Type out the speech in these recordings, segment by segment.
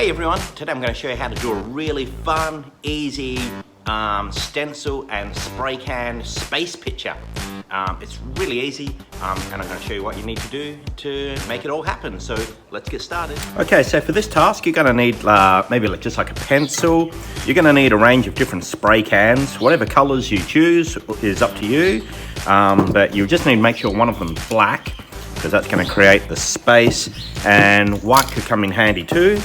Hey everyone, today I'm going to show you how to do a really fun, easy stencil and spray can space picture. It's really easy and I'm going to show you what you need to do to make it all happen. So let's get started. Okay, so for this task you're going to need maybe just like a pencil. You're going to need a range of different spray cans. Whatever colors you choose is up to you, but you just need to make sure one of them is black, because that's going to create the space, and white could come in handy too.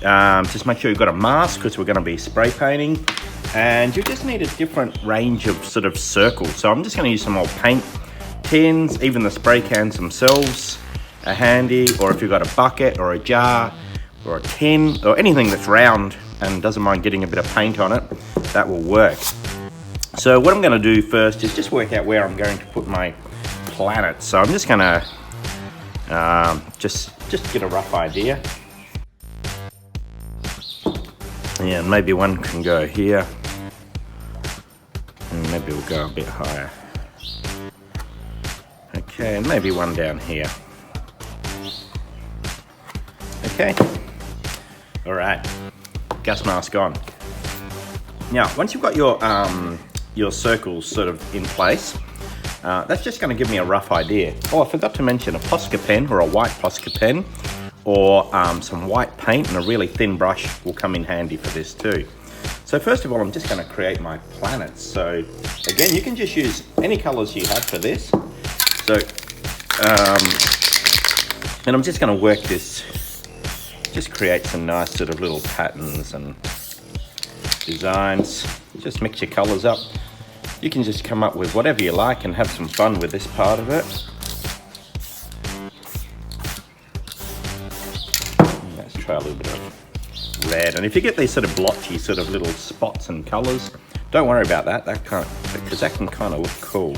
Just make sure you've got a mask because we're going to be spray painting, and you just need a different range of sort of circles. So I'm just going to use some old paint tins. Even the spray cans themselves are handy, or if you've got a bucket or a jar or a tin or anything that's round and doesn't mind getting a bit of paint on it, that will work. So what I'm going to do first is just work out where I'm going to put my planets. So I'm just going to just get a rough idea. Yeah, and maybe one can go here, and maybe we'll go a bit higher. Okay, and maybe one down here. Okay, all right, gas mask on. Now, once you've got your circles sort of in place, that's just going to give me a rough idea. Oh, I forgot to mention a Posca pen, or a white Posca pen, or some white paint, and a really thin brush will come in handy for this too. So first of all, I'm just going to create my planets. So again, you can just use any colors you have for this. So, and I'm just going to work this, just create some nice sort of little patterns and designs. Just mix your colors up. You can just come up with whatever you like and have some fun with this part of it. Let's try a little bit of red. And if you get these sort of blotchy sort of little spots and colors, don't worry about that. Because that can kind of look cool.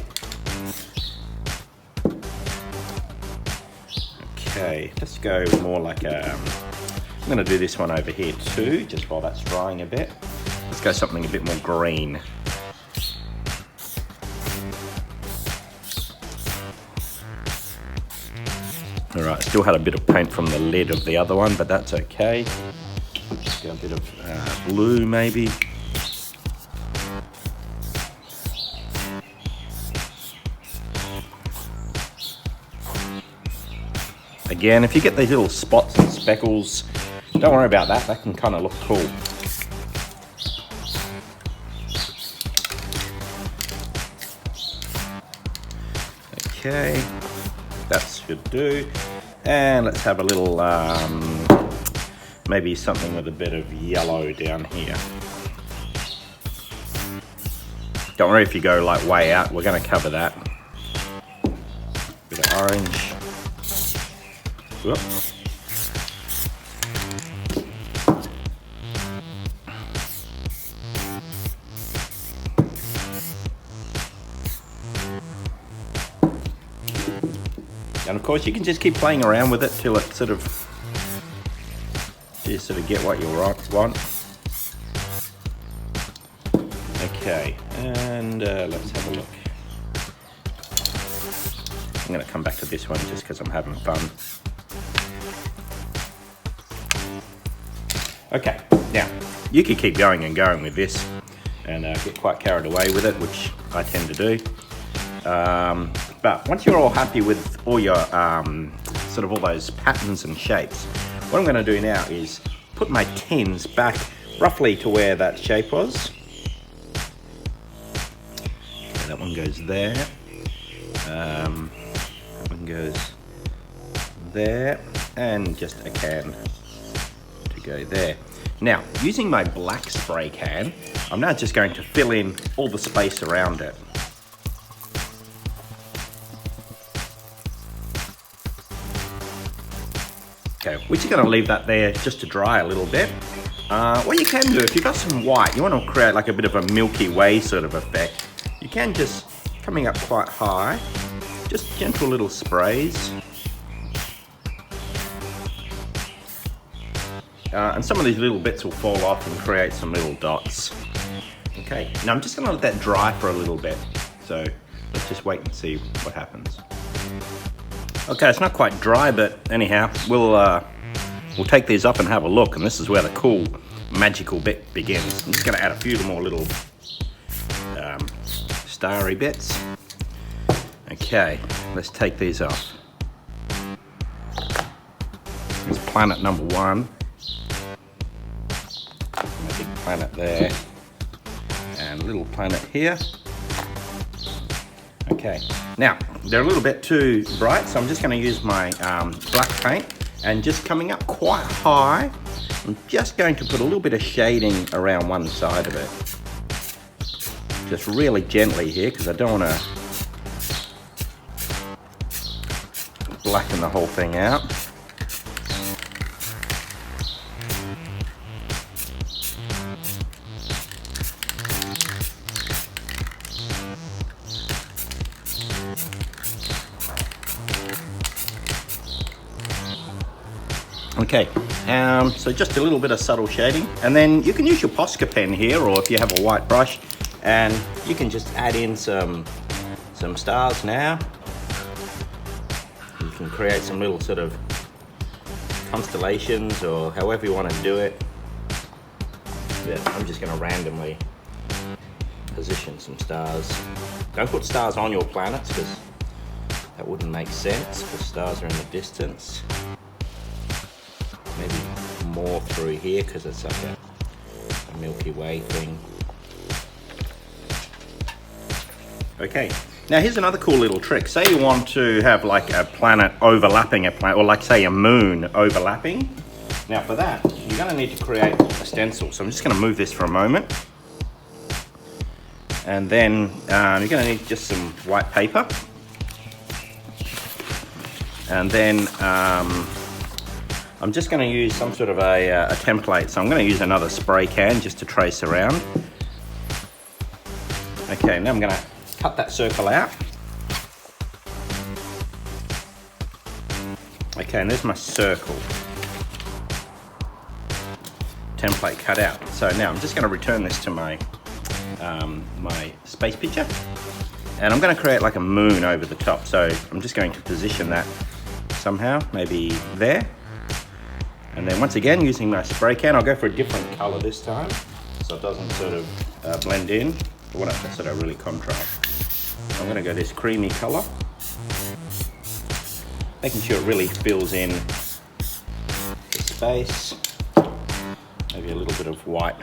Okay, let's go more like a, I'm going to do this one over here too, just while that's drying a bit. Let's go something a bit more green. All right, still had a bit of paint from the lid of the other one, but that's okay. Just got a bit of blue maybe. Again, if you get these little spots and speckles, don't worry about that. That can kind of look cool. Okay, that should do. And let's have a little, maybe something with a bit of yellow down here. Don't worry if you go like way out, we're going to cover that. Bit of orange. Whoop. And of course you can just keep playing around with it till it sort of, just sort of get what you want. Okay, and let's have a look. I'm going to come back to this one just because I'm having fun. Okay, now you could keep going and going with this and get quite carried away with it, which I tend to do. But once you're all happy with all your sort of all those patterns and shapes, what I'm going to do now is put my tins back roughly to where that shape was. Okay, that one goes there. That one goes there, and just a can to go there. Now, using my black spray can, I'm now just going to fill in all the space around it. Okay, we're just going to leave that there just to dry a little bit. What you can do, if you've got some white, you want to create like a bit of a Milky Way sort of effect, you can just, coming up quite high, just gentle little sprays. And some of these little bits will fall off and create some little dots. Okay, now I'm just going to let that dry for a little bit. So let's just wait and see what happens. Okay, it's not quite dry, but anyhow, we'll we'll take these up and have a look, and this is where the cool magical bit begins. I'm just going to add a few more little starry bits. Okay, let's take these off. Here's planet number 1. A big planet there, and a little planet here. Okay, now they're a little bit too bright, so I'm just going to use my black paint, and just coming up quite high, I'm just going to put a little bit of shading around one side of it. Just really gently here, because I don't want to blacken the whole thing out. Okay, so just a little bit of subtle shading, and then you can use your Posca pen here, or if you have a white brush, and you can just add in some stars now. You can create some little sort of constellations, or however you want to do it. Yeah, I'm just going to randomly position some stars. Don't put stars on your planets, because that wouldn't make sense, because stars are in the distance. Maybe more through here, because it's like a Milky Way thing. Okay, now here's another cool little trick. Say you want to have like a planet overlapping a planet, or like say a moon overlapping. Now for that, you're going to need to create a stencil. So I'm just going to move this for a moment. And then you're going to need just some white paper. And then I'm just going to use some sort of a template. So I'm going to use another spray can just to trace around. Okay, now I'm going to cut that circle out. Okay, and there's my circle. Template cut out. So now I'm just going to return this to my my space picture, and I'm going to create like a moon over the top. So I'm just going to position that somehow, maybe there. And then once again, using my spray can, I'll go for a different color this time, so it doesn't sort of blend in. I want to sort of really contrast. I'm going to go this creamy color, making sure it really fills in the space. Maybe a little bit of white.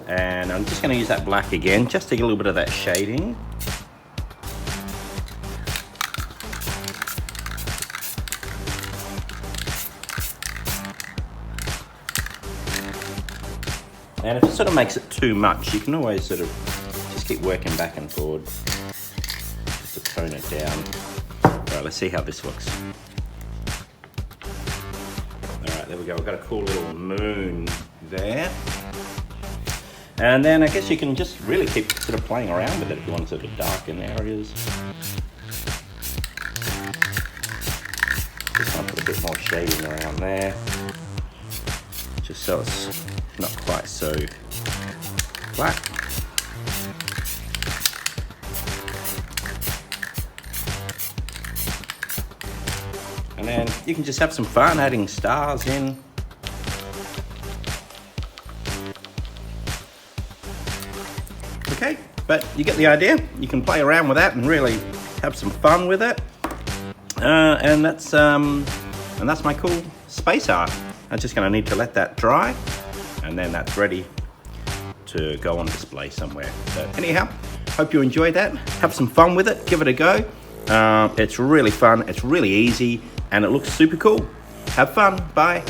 And I'm just going to use that black again, just to get a little bit of that shading. And if it sort of makes it too much, you can always sort of just keep working back and forward just to tone it down. Alright, let's see how this looks. Alright, there we go. We've got a cool little moon there. And then I guess you can just really keep sort of playing around with it if you want to sort of darken areas. Just want to put a bit more shading around there, just so it's not quite so flat. And then you can just have some fun adding stars in. Okay, but you get the idea. You can play around with that and really have some fun with it. And that's my cool space art. I'm just going to need to let that dry, and then that's ready to go on display somewhere. So anyhow, hope you enjoyed that. Have some fun with it. Give it a go. It's really fun. It's really easy, and it looks super cool. Have fun. Bye.